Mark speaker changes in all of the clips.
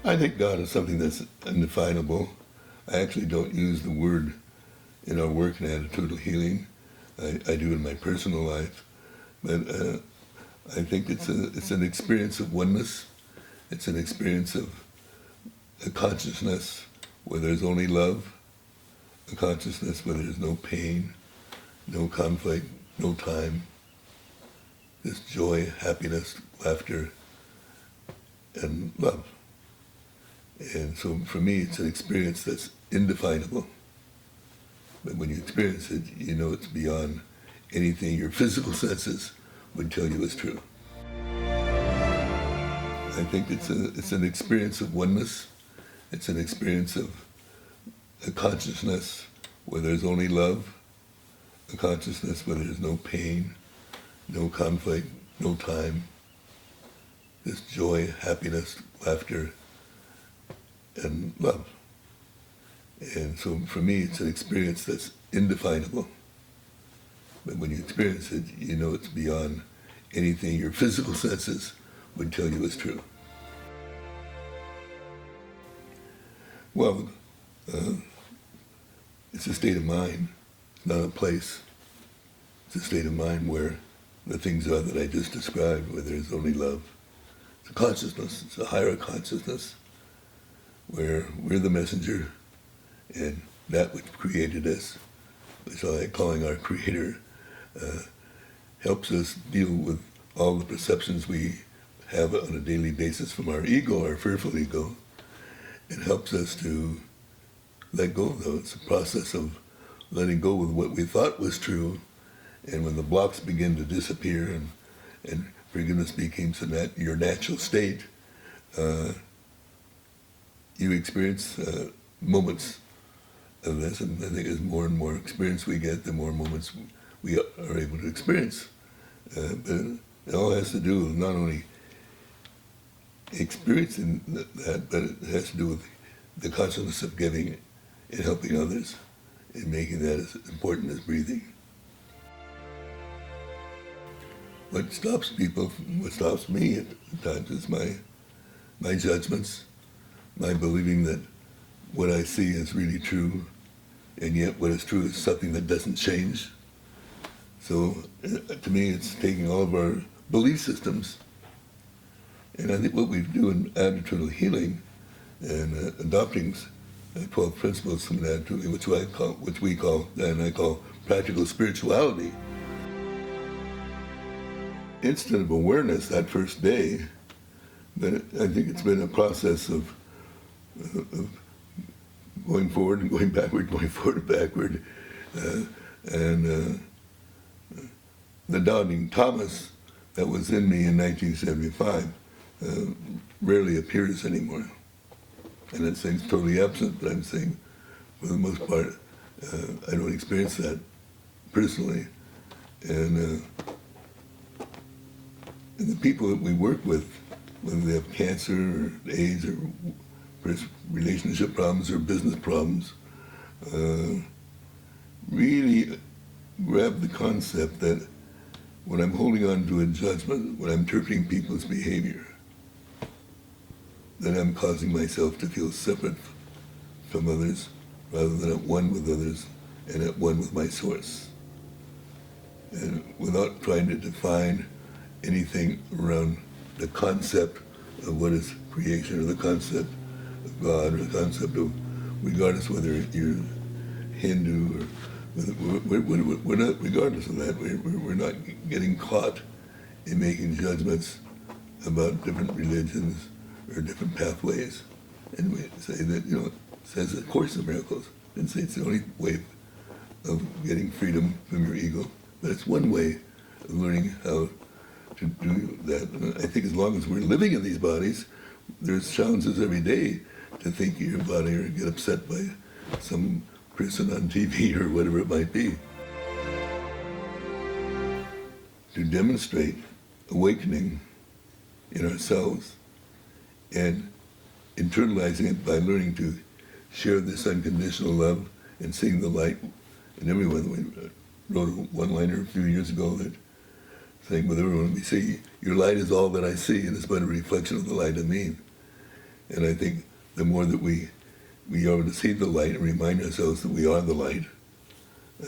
Speaker 1: I think God is something that's undefinable. I actually don't use the word in our work in attitudinal healing. I do in my personal life. But I think it's an experience of oneness. It's an experience of a consciousness where there's only love, a consciousness where there's no pain, no conflict, no time. Just joy, happiness, laughter, and love. And so for me, it's an experience that's indefinable. But when you experience it, you know it's beyond anything your physical senses would tell you is true. I think it's an experience of oneness. It's an experience of a consciousness where there's only love, a consciousness where there's no pain, no conflict, no time. Just joy, happiness, laughter, and love. And so for me, it's an experience that's indefinable. But when you experience it, you know it's beyond anything your physical senses would tell you is true. Well, it's a state of mind, not a place. It's a state of mind where the things are that I just described, where there's only love. It's a consciousness, it's a higher consciousness, where we're the messenger, and that which created us, which I like calling our creator, helps us deal with all the perceptions we have on a daily basis from our ego, our fearful ego. It helps us to let go of those. It's a process of letting go with what we thought was true, and when the blocks begin to disappear and forgiveness becomes your natural state, you experience moments of this, and I think as more and more experience we get, the more moments we are able to experience. But it all has to do with not only experiencing that, but it has to do with the consciousness of giving and helping others and making that as important as breathing. What stops people, what stops me at times is my judgments, my believing that what I see is really true, and yet what is true is something that doesn't change. So to me, it's taking all of our belief systems, and I think what we do in attitudinal healing and adopting 12 principles from attitudinal, which we call, and I call practical spirituality. Instant of awareness that first day, but I think it's been a process of going forward and going backward, going forward and backward. The doubting Thomas that was in me in 1975 rarely appears anymore. And that thing's totally absent, but I'm saying for the most part, I don't experience that personally. And the people that we work with, whether they have cancer or AIDS or relationship problems or business problems, really grab the concept that when I'm holding on to a judgment, when I'm interpreting people's behavior, then I'm causing myself to feel separate from others rather than at one with others and at one with my source. And without trying to define anything around the concept of what is creation or the concept of God or the concept of, regardless whether you're Hindu or we're not, regardless of that, we're not getting caught in making judgments about different religions or different pathways. And we say that, it says the Course of Miracles, and say it's the only way of getting freedom from your ego. But it's one way of learning how to do that. And I think as long as we're living in these bodies, there's challenges every day to think of your body or get upset by some person on TV or whatever it might be. To demonstrate awakening in ourselves and internalizing it by learning to share this unconditional love and seeing the light in everyone. We wrote a one-liner a few years ago that saying with everyone, we say, your light is all that I see, and it's but a reflection of the light in me. And I think the more that we are able to see the light and remind ourselves that we are the light,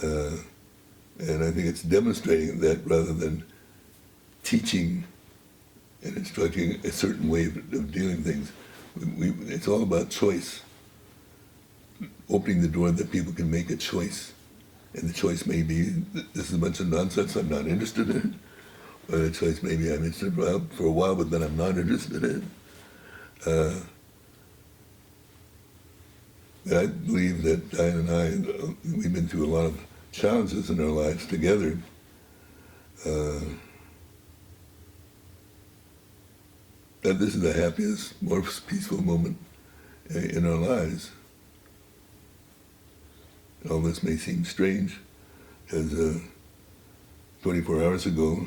Speaker 1: and I think it's demonstrating that rather than teaching and instructing a certain way of dealing things, it's all about choice. Opening the door that people can make a choice. And the choice may be, this is a bunch of nonsense, I'm not interested in it. Or the choice may be, I'm interested for a while, but then I'm not interested in it. I believe that Diane and I, we've been through a lot of challenges in our lives together. That this is the happiest, most peaceful moment in our lives. All this may seem strange, because 24 hours ago,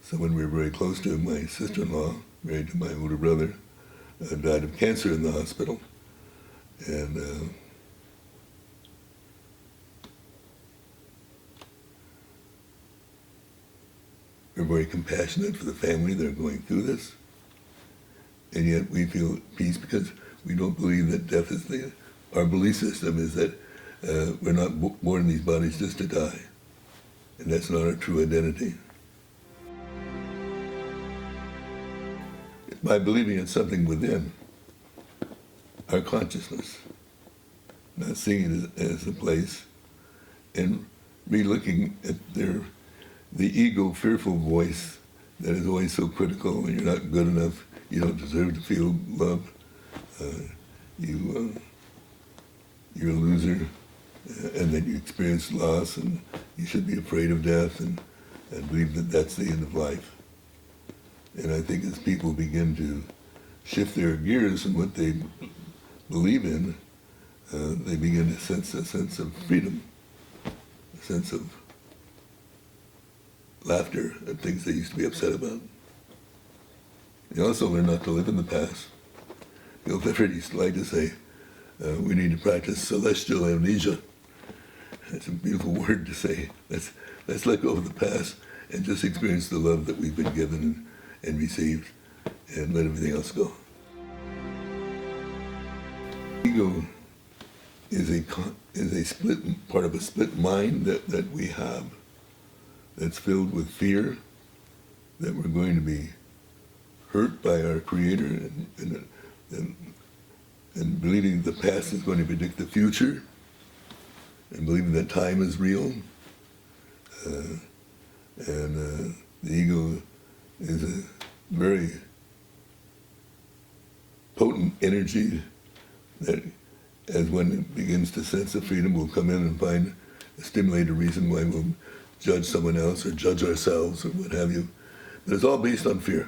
Speaker 1: someone we were very close to, my sister-in-law, married to my older brother, died of cancer in the hospital. And we're very compassionate for the family that are going through this. And yet we feel peace because we don't believe that death is our belief system is that we're not born in these bodies just to die. And that's not our true identity. By believing in something within, our consciousness, not seeing it as a place, and re-looking at the ego fearful voice that is always so critical, and you're not good enough, you don't deserve to feel love, you're a loser, and then you experience loss, and you should be afraid of death, and believe that that's the end of life. And I think as people begin to shift their gears in what they believe in, they begin to sense a sense of freedom, a sense of laughter at things they used to be upset about. They also learn not to live in the past. Bill Clifford used to like to say, we need to practice celestial amnesia. That's a beautiful word to say. Let's let go of the past and just experience the love that we've been given and received, and let everything else go. Ego is a split part of a split mind that we have, that's filled with fear that we're going to be hurt by our Creator, and believing the past is going to predict the future, and believing that time is real, and the ego is a very potent energy that, as one begins to sense the freedom, will come in and stimulate a reason why we'll judge someone else or judge ourselves or what have you. But it's all based on fear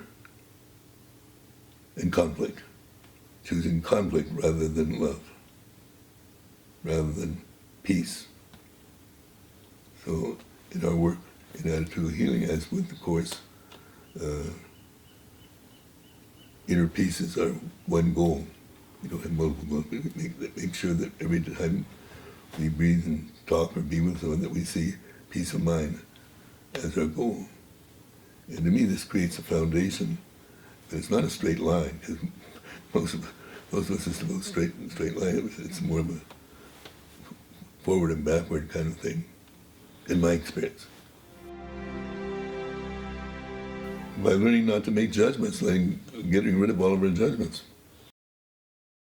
Speaker 1: and conflict, choosing conflict rather than love, rather than peace. So in our work in Attitudinal Healing, as with the Course, inner peace is our one goal. We don't have multiple goals. Make sure that every time we breathe and talk or be with someone that we see peace of mind as our goal. And to me, this creates a foundation, but it's not a straight line, because most of us just about straight line. It's more of a forward and backward kind of thing, in my experience. By learning not to make judgments, getting rid of all of our judgments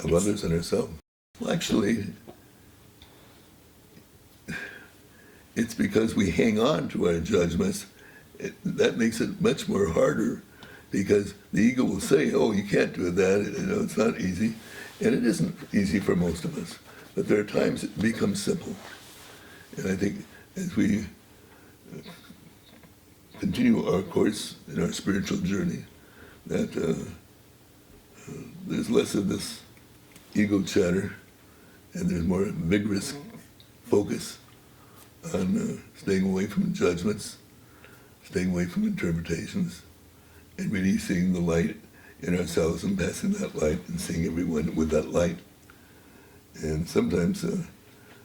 Speaker 1: of others and ourselves. Well, actually, it's because we hang on to our judgments, that makes it much more harder, because the ego will say, oh, you can't do that, it's not easy. And it isn't easy for most of us, but there are times it becomes simple. And I think as we continue our course in our spiritual journey, that there's less of this ego chatter, and there's more vigorous focus on staying away from judgments, staying away from interpretations, and really seeing the light in ourselves and passing that light and seeing everyone with that light. And sometimes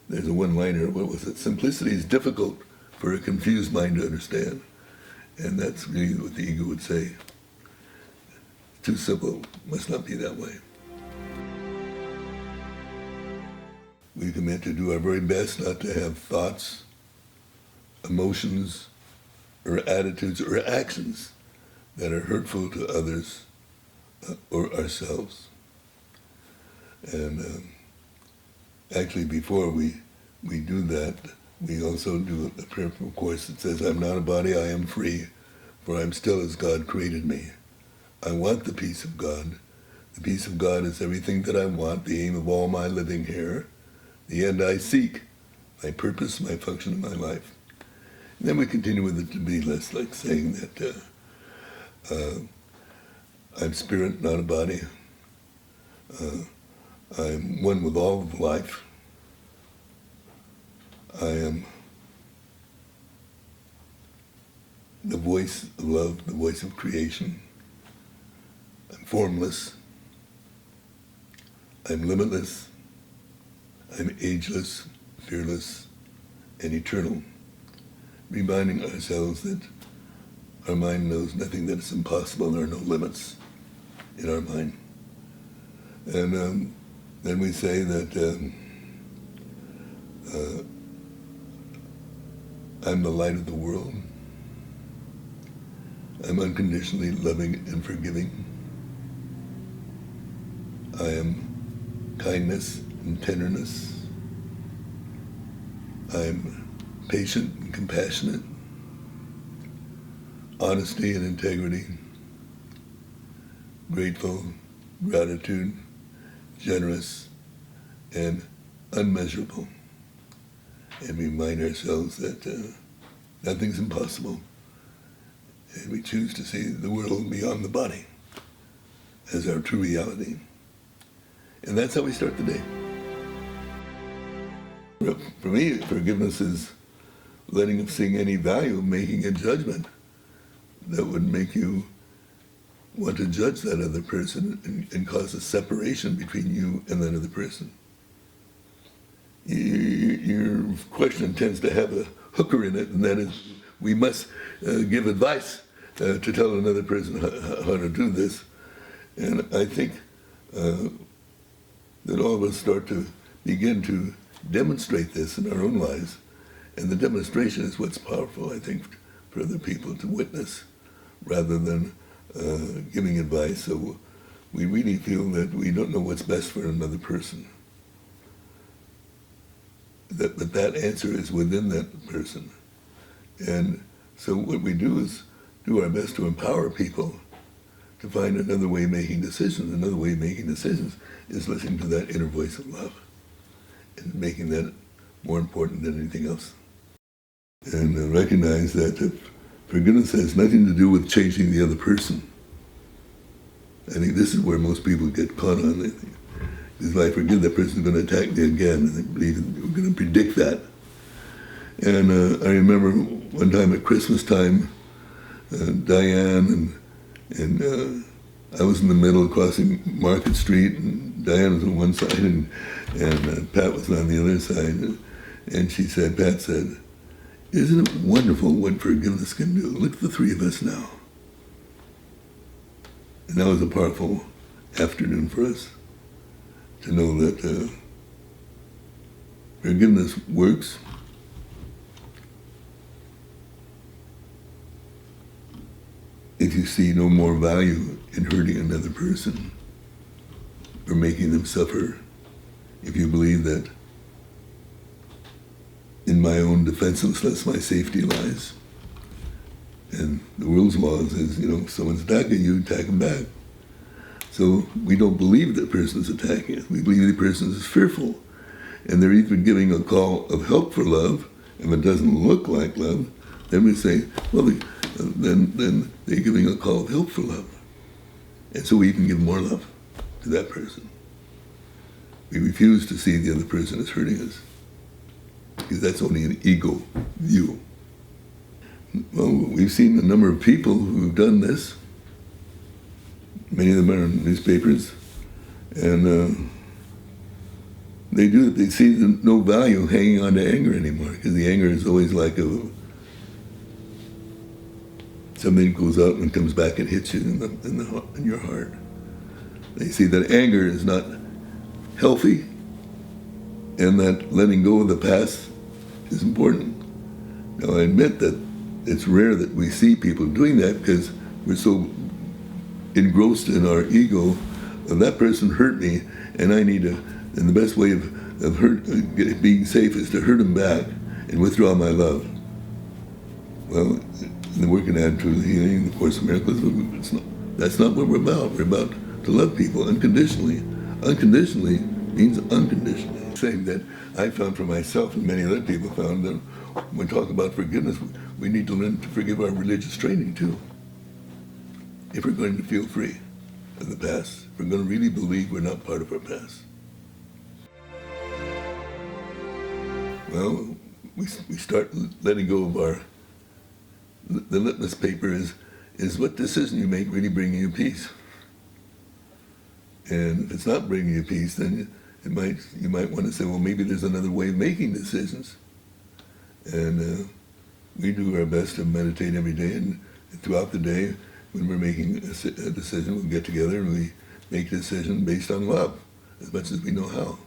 Speaker 1: there's a one-liner, what was it? Simplicity is difficult for a confused mind to understand. And that's really what the ego would say. Too simple, must not be that way. We commit to do our very best not to have thoughts, emotions, or attitudes or actions that are hurtful to others or ourselves. And actually, before we do that, we also do a prayer from Course that says, I'm not a body, I am free, for I'm still as God created me. I want the peace of God. The peace of God is everything that I want, the aim of all my living here, the end I seek, my purpose, my function in my life. And then we continue with the to-be list, like saying that I'm spirit, not a body. I'm one with all of life. I am the voice of love, the voice of creation. I'm formless. I'm limitless. I'm ageless, fearless, and eternal. Reminding ourselves that our mind knows nothing that is impossible. There are no limits in our mind. And then we say that I'm the light of the world. I'm unconditionally loving and forgiving. I am kindness and tenderness. I'm patient and compassionate. Honesty and integrity. Grateful, gratitude, generous, and unmeasurable. And remind ourselves that nothing's impossible. And we choose to see the world beyond the body as our true reality. And that's how we start the day. For me, forgiveness is letting of seeing any value of making a judgment that would make you want to judge that other person and cause a separation between you and that other person. Your question tends to have a hooker in it, and that is, we must give advice to tell another person how to do this. And I think that all of us start to begin to demonstrate this in our own lives. And the demonstration is what's powerful, I think, for other people to witness, rather than giving advice. So we really feel that we don't know what's best for another person. But that answer is within that person. And so what we do is do our best to empower people to find another way of making decisions. Another way of making decisions is listening to that inner voice of love and making that more important than anything else. And recognize that forgiveness has nothing to do with changing the other person. I think this is where most people get caught on. They think, if I forgive, that person's going to attack me again, and they believe we're going to predict that. And I remember one time at Christmas time, Diane and I was in the middle crossing Market Street, and Diane was on one side, and Pat was on the other side. And she said, Pat said, "Isn't it wonderful what forgiveness can do? Look at the three of us now." And that was a powerful afternoon for us, to know that forgiveness works. If you see no more value in hurting another person or making them suffer, if you believe that in my own defenselessness my safety lies, and the world's law says, if someone's attacking you, attack them back. So we don't believe that person's attacking us. We believe the person is fearful. And they're even giving a call of help for love. If it doesn't look like love, then we say, well, then they're giving a call of help for love. And so we can give more love to that person. We refuse to see the other person as hurting us, because that's only an ego view. Well, we've seen a number of people who've done this. Many of them are in newspapers, and they see no value hanging on to anger anymore, because the anger is always like something goes out and comes back and hits you in your heart. They see that anger is not healthy, And that letting go of the past is important. Now, I admit that it's rare that we see people doing that because we're so engrossed in our ego of that person hurt me, and I need to, and the best way of being safe is to hurt them back and withdraw my love. Well, in the work in Attitudinal Healing, the Course of Miracles, that's not what we're about. We're about to love people unconditionally. Unconditionally means unconditionally. Same that I found for myself and many other people found that when we talk about forgiveness, we need to learn to forgive our religious training too. If we're going to feel free of the past, if we're going to really believe we're not part of our past. Well, we start letting go of the litmus paper is what decision you make really bringing you peace. And if it's not bringing you peace, then you might want to say, well, maybe there's another way of making decisions. And we do our best to meditate every day, and throughout the day, when we're making a decision, we'll get together and we make a decision based on love, as much as we know how.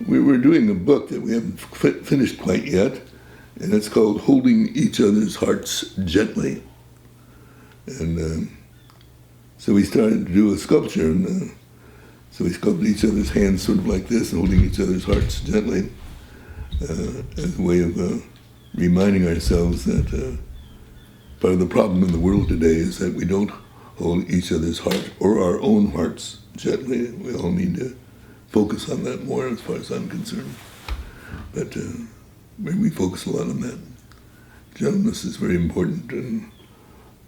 Speaker 1: We're doing a book that we haven't finished quite yet, and it's called Holding Each Other's Hearts Gently. And so we started to do a sculpture, and so we sculpted each other's hands sort of like this, holding each other's hearts gently, as a way of reminding ourselves that part of the problem in the world today is that we don't hold each other's heart or our own hearts gently. We all need to focus on that more as far as I'm concerned. But we focus a lot on that. Gentleness is very important in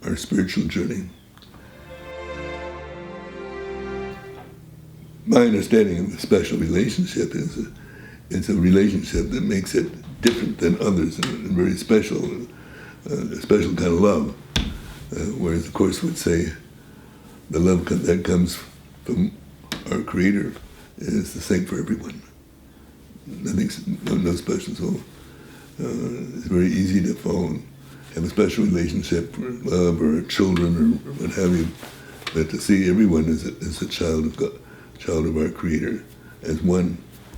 Speaker 1: our spiritual journey. My understanding of a special relationship is it's a relationship that makes it different than others and very special, a special kind of love. Whereas the Course would say the love that comes from our Creator is the same for everyone. Nothing's no special. So it's very easy to fall and have a special relationship for love or children or what have you. But to see everyone as a child of God, child of our Creator, as one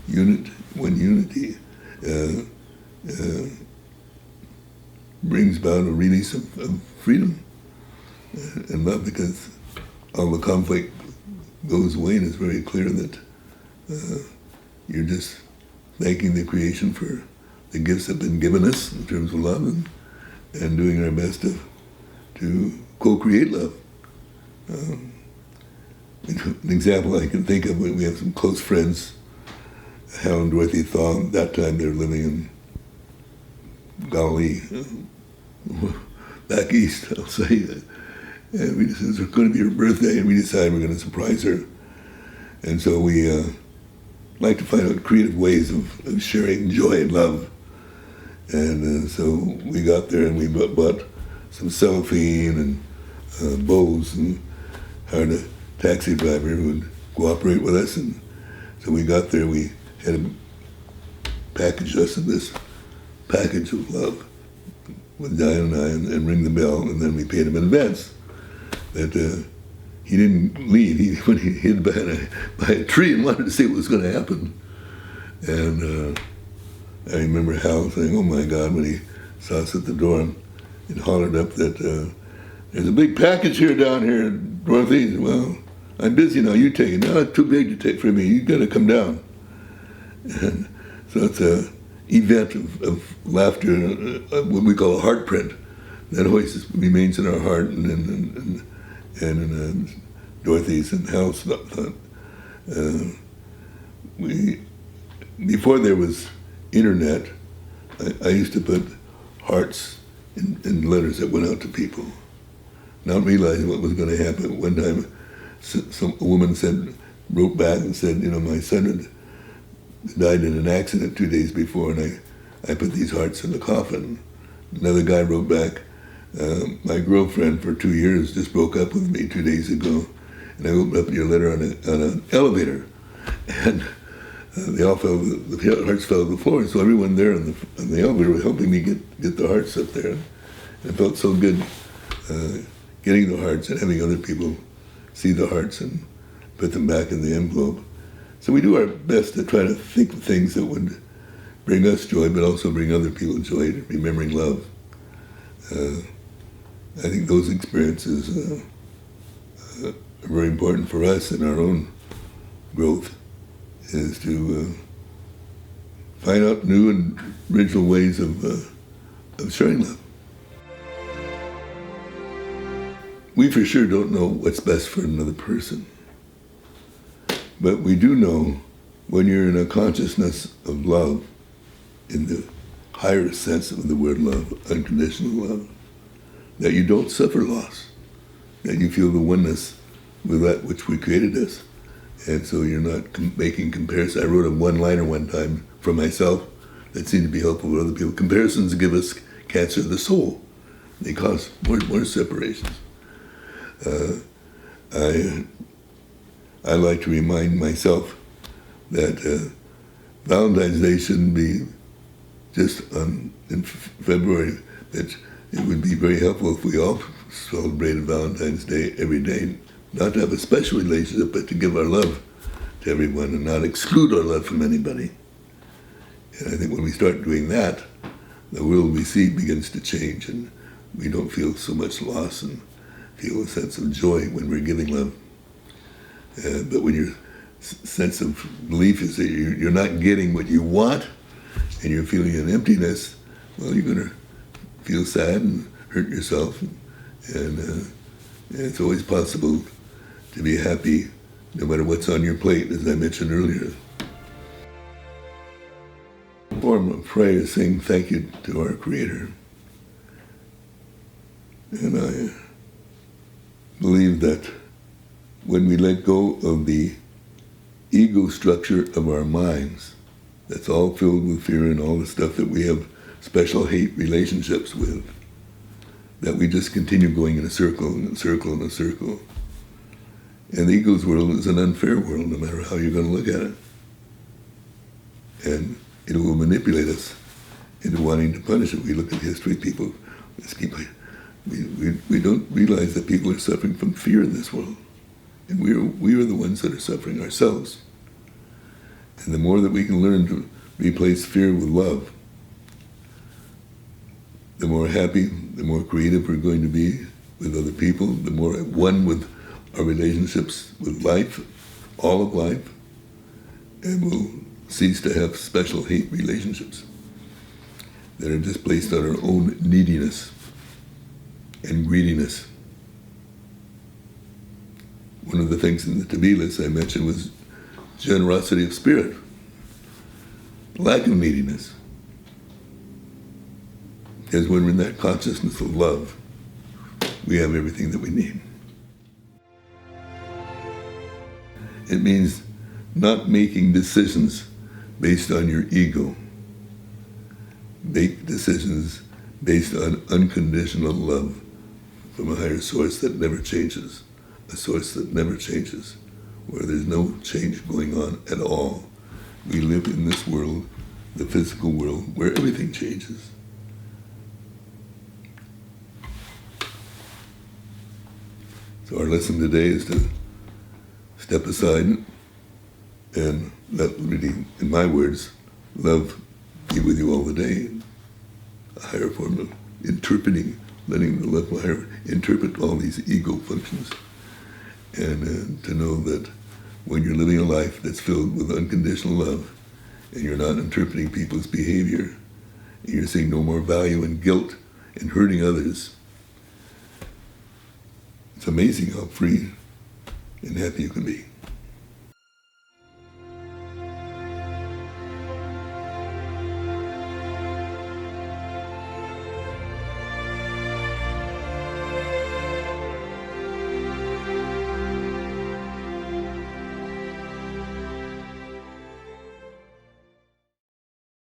Speaker 1: unit, one unity, brings about a release of freedom and love, because all the conflict goes away, and it's very clear that you're just thanking the creation for the gifts that have been given us in terms of love, and doing our best to co-create love. An example I can think of, we have some close friends, Hal and Dorothy Thaw. At that time they were living in Galilee, back east, I'll say. And we decided it was going to be her birthday, and we decided we're going to surprise her. And so we like to find out creative ways of sharing joy and love. And so we got there and we bought some cellophane and bows, and hired a taxi driver who would cooperate with us. And so we got there, we had him package us in this package of love with Diane and I, and ring the bell, and then we paid him in advance. But he didn't leave. He hid by a tree and wanted to see what was going to happen. And I remember Hal saying, "Oh my God," when he saw us at the door, and hollered up that there's a big package down here, Dorothy. Well, I'm busy now, you take it. No, it's too big to take for me. You got to come down. And so it's an event of laughter, what we call a heart print, that always remains in our heart, and in Dorothy's and Hal's thought. Before there was internet, I used to put hearts in letters that went out to people, not realizing what was going to happen. One time, a woman wrote back and said, my son had died in an accident 2 days before, and I put these hearts in the coffin. Another guy wrote back, my girlfriend for 2 years just broke up with me 2 days ago, and I opened up your letter on an elevator, and the hearts fell to the floor. So everyone there on the elevator was helping me get the hearts up there. And it felt so good getting the hearts and having other people see the hearts and put them back in the envelope. So we do our best to try to think of things that would bring us joy, but also bring other people joy, remembering love. I think those experiences are very important for us in our own growth, is to find out new and original ways of sharing love. We for sure don't know what's best for another person, but we do know when you're in a consciousness of love, in the higher sense of the word love, unconditional love, that you don't suffer loss, that you feel the oneness with that which we created us. And so you're not making comparisons. I wrote a one-liner one time for myself that seemed to be helpful for other people. Comparisons give us cancer of the soul. They cause more separations. I like to remind myself that Valentine's Day shouldn't be just in February. That it would be very helpful if we all celebrated Valentine's Day every day, not to have a special relationship, but to give our love to everyone and not exclude our love from anybody. And I think when we start doing that, the world we see begins to change, and we don't feel so much loss and feel a sense of joy when we're giving love. But when your sense of belief is that you're not getting what you want and you're feeling an emptiness, well, you're going to feel sad and hurt yourself. And it's always possible to be happy no matter what's on your plate, as I mentioned earlier. A form of prayer is saying thank you to our Creator. And I believe that when we let go of the ego structure of our minds, that's all filled with fear and all the stuff that we have special hate relationships with, that we just continue going in a circle and a circle and a circle. And the ego's world is an unfair world, no matter how you're going to look at it. And it will manipulate us into wanting to punish it. We look at history, people, we don't realize that people are suffering from fear in this world. And we are the ones that are suffering ourselves. And the more that we can learn to replace fear with love, the more happy, the more creative we're going to be with other people, the more at one with our relationships with life, all of life, and we'll cease to have special hate relationships that are just based on our own neediness and greediness. One of the things in the Tabilas I mentioned was generosity of spirit, lack of neediness. Because when we're in that consciousness of love, we have everything that we need. It means not making decisions based on your ego. Make decisions based on unconditional love from a higher source that never changes, a source that never changes, where there's no change going on at all. We live in this world, the physical world, where everything changes. So our lesson today is to step aside and let, really, in my words, love be with you all the day. A higher form of interpreting, letting the love higher interpret all these ego functions. And to know that when you're living a life that's filled with unconditional love, and you're not interpreting people's behavior, and you're seeing no more value in guilt and hurting others, it's amazing how free and happy you can be.